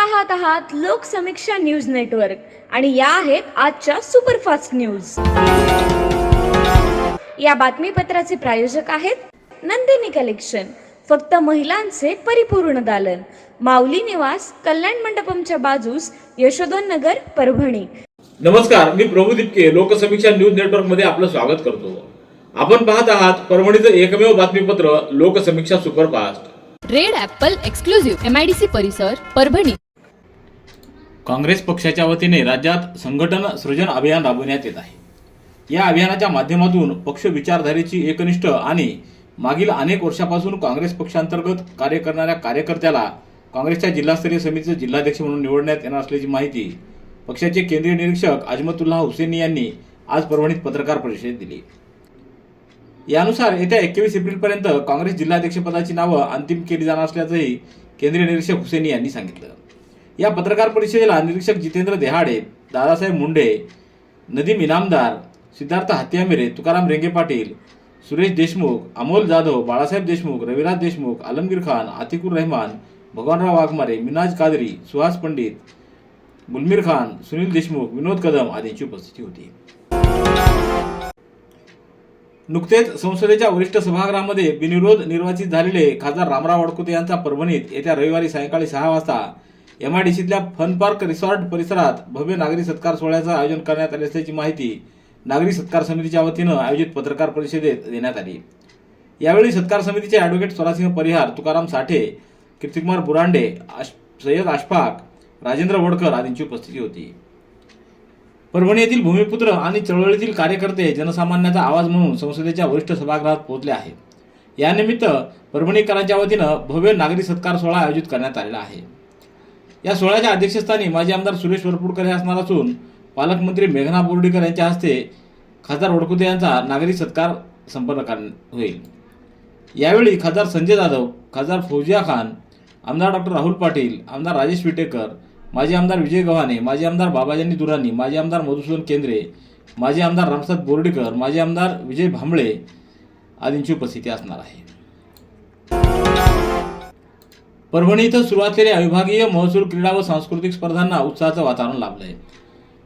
पाहत आहात Loksamiksha news network आणि या आहेत आजच्या सुपरफास्ट न्यूज। या बातमीपत्राचे प्रायोजक आहेत नंदिनी कलेक्शन, फक्त महिलांचे परिपूर्ण दालन, माऊली निवास, कल्याण मंडपमच्या बाजूस, यशोधन नगर, परभणी। नमस्कार, मी प्रभू दिपके लोकसमीक्षा न्यूज नेटवर्क मध्ये आपलं स्वागत करतो। आपण पाहत आहात परभणीचं एकमेव बातमीपत्र Loksamiksha superfast. Red Apple exclusive MIDC परिसर परभणी। काँग्रेस पक्षाच्या वतीने राज्यात संघटन सृजन अभियान राबवण्यात येत आहे। या अभियानाच्या माध्यमातून पक्ष विचारधारेची एकनिष्ठ आणि मागील अनेक वर्षापासून काँग्रेस पक्षांतर्गत कार्य करणाऱ्या कार्यकर्त्याला काँग्रेसच्या जिल्हास्तरीय समितीचे जिल्हाध्यक्ष म्हणून निवडण्यात येणार असल्याची माहिती पक्षाचे केंद्रीय निरीक्षक अजमतुल्लाह हुसेनी यांनी आज परभणीत पत्रकार परिषदेत दिली। यानुसार येत्या 21 एप्रिलपर्यंत काँग्रेस जिल्हाध्यक्षपदाची नावं अंतिम केली जाणार असल्याचंही केंद्रीय निरीक्षक हुसेनी यांनी सांगितलं। या पत्रकार परिषदेला निरीक्षक जितेंद्र देहाडे, दादासाहेब मुंडे, नदीम इनामदार, सिद्धार्थ हत्यामिरे, तुकाराम रेंगे पाटील, सुरेश देशमुख, अमोल जाधव, बाळासाहेब देशमुख, रविराज देशमुख, आलमगीर खान, आतिकुर रहमान, भगवानराव वाघमारे, मिनाज कादरी, सुहास पंडित, गुलमीर खान, सुनील देशमुख, विनोद कदम आदींची उपस्थिती होती। नुकतेच संसदेच्या वरिष्ठ सभागृहामध्ये बिनविरोध निर्वाचित झालेले खासदार रामराव वडकुते यांचा परभणीत येत्या रविवारी सायंकाळी 6 वाजता MIDCतल्या फन पार्क रिसॉर्ट परिसरात भव्य नागरी सत्कार सोहळ्याचं आयोजन करण्यात आले असल्याची माहिती नागरी सत्कार समितीच्या वतीनं आयोजित पत्रकार परिषदेत देण्यात आली। यावेळी सत्कार समितीचे ॲडव्होकेट स्वरासिंह परिहार, तुकाराम साठे, कीर्तिकुमार बुरांडे, सय्यद अशफाक, राजेंद्र वडकर आदींची उपस्थिती होती। परभणी येथील भूमिपुत्र आणि चळवळीतील कार्यकर्ते जनसामान्याचा आवाज म्हणून संसदेच्या वरिष्ठ सभागृहात पोहोचले आहेत। यानिमित्त परभणीकरांच्या वतीनं भव्य नागरी सत्कार सोहळा आयोजित करण्यात आलेला आहे। या सोहळ्याच्या अध्यक्षस्थानी माजी आमदार सुरेश वरपुडकर हे असणार असून पालकमंत्री मेघना बोर्डीकर यांच्या हस्ते खासदार वडकुते यांचा नागरी सत्कार संपन्न होईल। यावेळी खासदार संजय जाधव, खासदार फौजिया खान, आमदार डॉक्टर राहुल पाटील, आमदार राजेश विटेकर, माजी आमदार विजय गव्हाणे, माजी आमदार बाबाजानी दुरानी, माजी आमदार मधुसूदन केंद्रे, माजी आमदार रामसाद बोर्डीकर, माजी आमदार विजय भांबळे आदींची उपस्थिती असणार आहे। परभणी इथं सुरू असलेल्या विभागीय महसूल क्रीडा व सांस्कृतिक स्पर्धांना उत्साहाचं वातावरण लाभलंय।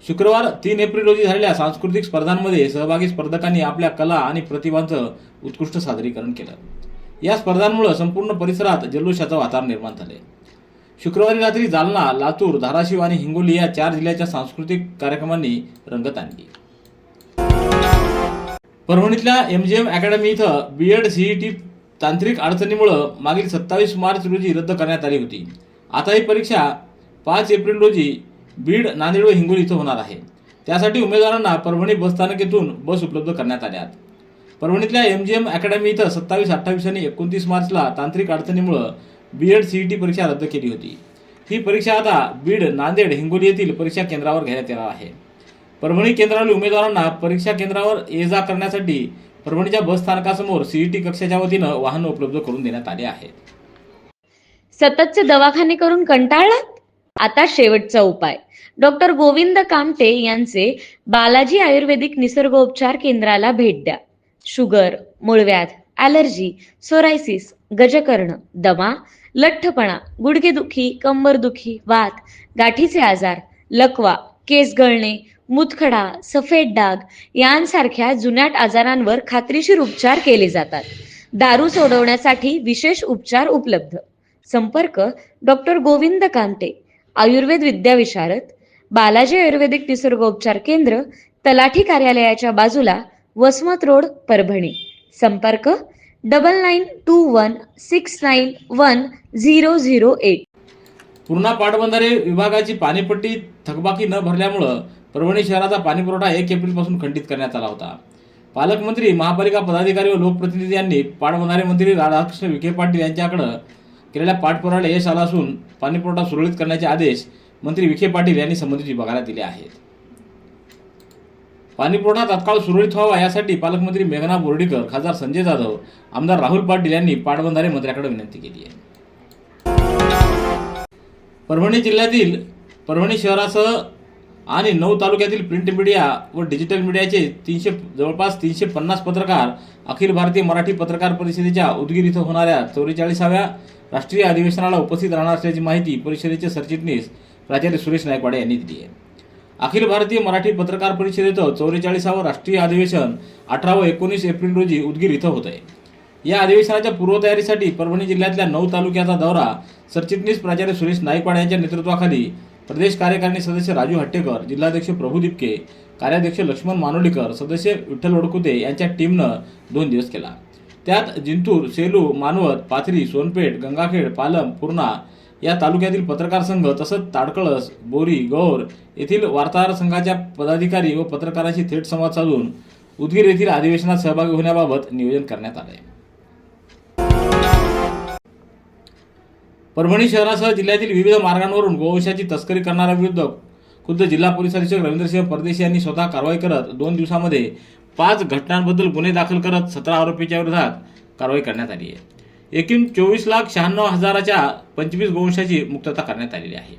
शुक्रवार 3 एप्रिल रोजी झालेल्या सांस्कृतिक स्पर्धांमध्ये सहभागी स्पर्धकांनी आपल्या कला आणि प्रतिभांचं उत्कृष्ट सादरीकरण केलं। या स्पर्धांमुळे संपूर्ण परिसरात जल्लोषाचं वातावरण निर्माण झाले। शुक्रवारी रात्री जालना, लातूर, धाराशिव आणि हिंगोली या 4 जिल्ह्याच्या सांस्कृतिक कार्यक्रमांनी रंगत आणली। परभणीतल्या MGM अकॅडमी इथं B.Ed CET तांत्रिक अडचणीमुळे मागील 27 मार्च रोजी रद्द करण्यात आली होती। आता ही परीक्षा 5 एप्रिल रोजी बीड, नांदेड व हिंगोली इथं होणार आहे। त्यासाठी उमेदवारांना परभणी बसस्थानक येथून बस उपलब्ध करण्यात आल्या आहेत। परभणीतल्या MGM अकॅडमी इथं 27, 28 आणि 29 मार्चला तांत्रिक अडचणीमुळे B.Ed CET परीक्षा रद्द केली होती। ही परीक्षा आता बीड, नांदेड, हिंगोली येथील परीक्षा केंद्रावर घेण्यात येणार आहे। परभणी केंद्रावरील उमेदवारांना परीक्षा केंद्रावर ये-जा करण्यासाठी परभणीच्या बस स्थानकासमोर CET कक्षाच्या वतीनं वाहन उपलब्ध करून देण्यात आले आहेत। सततचे दवाखाने करून कंटाळलात? आता शेवटचा उपाय। डॉक्टर गोविंद कामटे यांचे बालाजी आयुर्वेदिक निसर्गोपचार केंद्राला भेट द्या। शुगर, मूळव्याध, ॲलर्जी, सोरायसिस, गजकर्ण, दमा, लठ्ठपणा, गुडघेदुखी, कंबरदुखी, वात, गाठीचे आजार, लकवा, केस गळणे, मूतखडा, सफेद डाग यांसारख्या जुनाट आजारांवर खात्रीशीर उपचार केले जातात। दारू सोडवण्यासाठी विशेष उपचार उपलब्ध। संपर्क डॉक्टर गोविंद कामटे, आयुर्वेद विद्याविशारद, बालाजी आयुर्वेदिक निसर्गोपचार केंद्र, तलाठी कार्यालयाच्या बाजूला, वसमत रोड, परभणी। संपर्क 9921691008। पूर्णा पाटबंधारे विभागाची पाणीपट्टी थकबाकी न भरल्यामुळं परभणी शहराचा पाणीपुरवठा 1 एप्रिलपासून खंडित करण्यात आला होता। पालकमंत्री, महापालिका पदाधिकारी व लोकप्रतिनिधी यांनी पाटबंधारे मंत्री राधाकृष्ण विखे पाटील यांच्याकडे केलेल्या पाठपुराव्याला यश आलं असून पाणीपुरवठा सुरळीत करण्याचे आदेश मंत्री विखे पाटील यांनी संबंधित विभागाला दिले आहेत। पाणीपुरवठा तात्काळ सुरळीत व्हावा यासाठी पालकमंत्री मेघना बोर्डीकर, खासदार संजय जाधव, आमदार राहुल पाटील यांनी पाटबंधारे मंत्र्याकडे विनंती केली आहे। परभणी जिल्ह्यातील परभणी शहरासह आणि 9 तालुक्यातील प्रिंट मीडिया व डिजिटल मीडियाचे जवळपास 350 पत्रकार अखिल भारतीय मराठी पत्रकार परिषदेच्या उदगीर इथं होणाऱ्या 44व्या राष्ट्रीय अधिवेशनाला उपस्थित राहणार असल्याची माहिती परिषदेचे सरचिटणीस प्राचार्य सुरेश नायकवाडे यांनी दिली आहे. अखिल भारतीय मराठी पत्रकार परिषदेचं 44वं राष्ट्रीय अधिवेशन 18 व 19 एप्रिल रोजी उदगीर इथं होत आहे. या अधिवेशनाच्या पूर्वतयारीसाठी परभणी जिल्ह्यातल्या 9 तालुक्याचा दौरा सरचिटणीस प्राचार्य सुरेश नायकवाडे यांच्या नेतृत्वाखाली प्रदेश कार्यकारिणी सदस्य राजू हट्टेकर, जिल्हाध्यक्ष प्रभू दिपके, कार्याध्यक्ष लक्ष्मण मानोलीकर, सदस्य विठ्ठल वडकुते यांच्या टीमनं 2 दिवस केला. त्यात जिंतूर, सेलू, मानवत, पाथरी, सोनपेठ, गंगाखेड, पालम, पूर्णा या तालुक्यातील पत्रकार संघ तसंच ताडकळस, बोरी, गौर येथील वार्ताहर संघाच्या पदाधिकारी व पत्रकारांशी थेट संवाद साधून उदगीर येथील अधिवेशनात सहभागी होण्याबाबत नियोजन करण्यात आले. परभणी शहरासह जिल्ह्यातील विविध मार्गांवरून गोवंशाची तस्करी करणाऱ्यांविरुद्ध खुद्द जिल्हा पोलीस अधीक्षक रवींद्रसिंह परदेशी यांनी स्वतः कारवाई करत 2 दिवसांमध्ये 5 घटनांबद्दल गुन्हे दाखल करत 17 आरोपींच्या विरोधात कारवाई करण्यात आली आहे. एकूण 24,96,000च्या 25 गोवंशाची मुक्तता करण्यात आलेली आहे.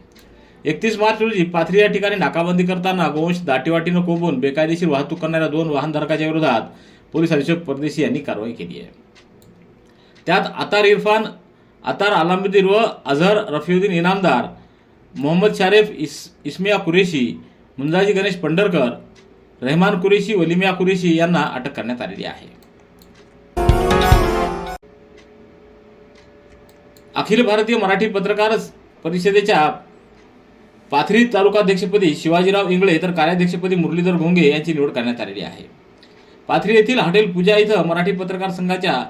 31 मार्च रोजी पाथरी या ठिकाणी नाकाबंदी करताना गोवंश दाटीवाटीनं कोंबून बेकायदेशीर वाहतूक करणाऱ्या 2 वाहनधारकाच्या विरोधात पोलीस अधीक्षक परदेशी यांनी कारवाई केली आहे. त्यात अतार इरफान, अतार आलामुद्दीन व अझहर रफिउद्दीन इनामदार, मोहम्मद शारेफ इस्मिया कुरेशी, मुंजाजी गणेश पंढरकर, रहमान कुरेशी, वलिमिया कुरेशी यांना अटक करण्यात आलेली आहे. अखिल भारतीय मराठी पत्रकार परिषदेच्या पाथरी तालुकाध्यक्षपदी शिवाजीराव इंगळे तर कार्याध्यक्षपदी मुरलीधर घोंगे यांची निवड करण्यात आलेली आहे. पाथरी येथील हॉटेल पूजा इथं मराठी पत्रकार संघाच्या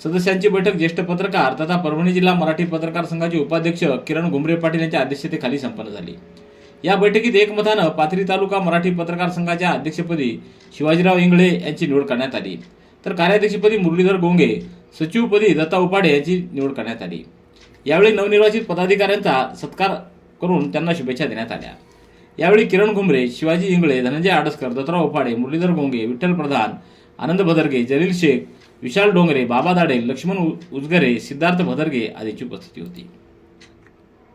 सदस्यांची बैठक ज्येष्ठ पत्रकार तथा परभणी जिल्हा मराठी पत्रकार संघाचे उपाध्यक्ष किरण घुमरे पाटील यांच्या अध्यक्षतेखाली संपन्न झाली. या बैठकीत एकमतानं पाथरी तालुका मराठी पत्रकार संघाच्या अध्यक्षपदी शिवाजीराव इंगळे यांची निवड करण्यात आली, तर कार्याध्यक्षपदी मुरलीधर घोंगे, सचिवपदी दत्ता उपाडे यांची निवड करण्यात आली. यावेळी नवनिर्वाचित पदाधिकाऱ्यांचा सत्कार करून त्यांना शुभेच्छा देण्यात आल्या. यावेळी किरण घुमरे, शिवाजी इंगळे, धनंजय आडसकर, दत्तराव उपाडे, मुरलीधर घोंगे, विठ्ठल प्रधान, आनंद भदरगे, जलील शेख, विशाल डोंगरे, बाबा दाडे, लक्ष्मण उजगरे, सिद्धार्थ भदरगे आदींची उपस्थिती होती.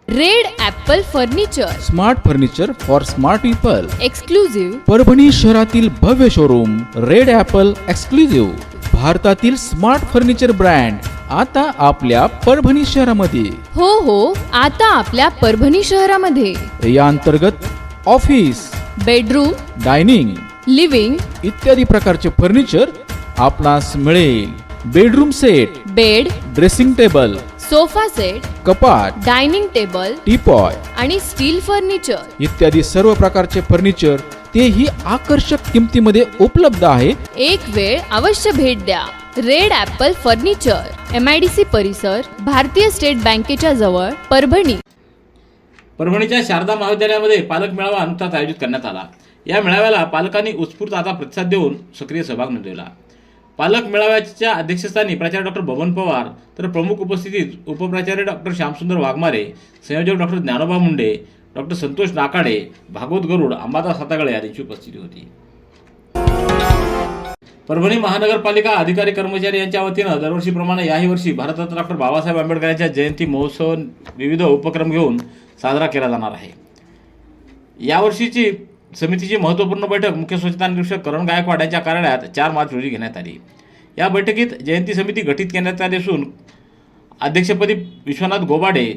Red Apple furniture, smart furniture for smart people. Exclusive Parbhani शहरातील भव्य शोरूम रेड ॲपल एक्सक्लुझिव्ह. भारतातील स्मार्ट फर्निचर ब्रँड आता आपल्या परभणी शहरामध्ये. हो, आता आपल्या परभणी शहरामध्ये. या अंतर्गत ऑफिस, बेडरूम, डायनिंग, लिव्हिंग इत्यादी प्रकारचे फर्निचर आपणास मिळेल. Bedroom set, bed, dressing table, sofa set, कपाट, डायनिंग टेबल टीपॉय आणि स्टील फर्निचर इत्यादी सर्व प्रकारचे फर्निचर तेही आकर्षक किमतीमध्ये उपलब्ध आहे. एक वेळ अवश्य भेट द्या. रेड ॲपल फर्निचर, MIDC परिसर, भारतीय स्टेट बँकेच्या जवळ, परभणी. परभणीच्या शारदा महाविद्यालयामध्ये पालक मेळावा नुकताच आयोजित करण्यात आला. या मेळाव्याला पालकांनी उत्स्फूर्त आता प्रतिसाद देऊन सक्रिय सहभाग नोंदवला. पालक मेळाव्याच्या अध्यक्षस्थानी प्राचार्य डॉक्टर बबन पवार तर प्रमुख उपस्थितीत उपप्राचार्य डॉक्टर श्यामसुंदर वाघमारे, संयोजक डॉक्टर ज्ञानोबा मुंडे, डॉक्टर संतोष नाकाडे, भागवत गरुड, अंबादास हातागळे आदींची उपस्थिती होती. परभणी महानगरपालिका अधिकारी कर्मचारी यांच्या वतीनं दरवर्षीप्रमाणे याही वर्षी भारतरत्न डॉक्टर बाबासाहेब आंबेडकर यांच्या जयंती महोत्सव विविध उपक्रम घेऊन साजरा केला जाणार आहे. यावर्षीची समितीची महत्त्वपूर्ण बैठक मुख्य स्वच्छता निरीक्षक करण गायकवाड यांच्या कार्यालयात 4 मार्च रोजी घेण्यात आली. या बैठकीत जयंती समिती गठीत करण्यात आली असून अध्यक्षपदी विश्वनाथ गोबाडे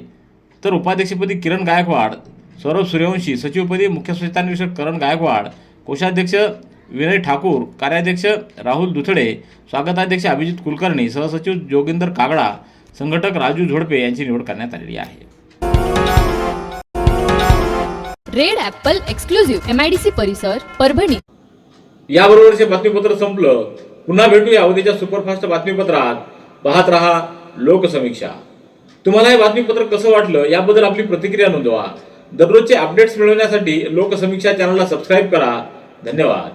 तर उपाध्यक्षपदी किरण गायकवाड, सौरभ सूर्यवंशी, सचिवपदी मुख्य स्वच्छता निरीक्षक करण गायकवाड, कोषाध्यक्ष विनय ठाकूर, कार्याध्यक्ष राहुल दुथडे, स्वागताध्यक्ष अभिजित कुलकर्णी, सहसचिव जोगिंदर कागडा, संघटक राजू झोडपे यांची निवड करण्यात आलेली आहे. रेड ॲपल एक्सक्लुझिव्ह, MIDC परिसर, परभणी. याबरोबरचे बातमीपत्र संपलं. पुन्हा भेटूया उद्याच्या सुपरफास्ट बातमीपत्रात. पाहत रहा लोकसमीक्षा. तुम्हाला हे बातमीपत्र कसं वाटलं याबद्दल आपली प्रतिक्रिया नोंदवा. दररोजचे अपडेट्स मिळवण्यासाठी लोकसमीक्षा चॅनलला सबस्क्राईब करा. धन्यवाद.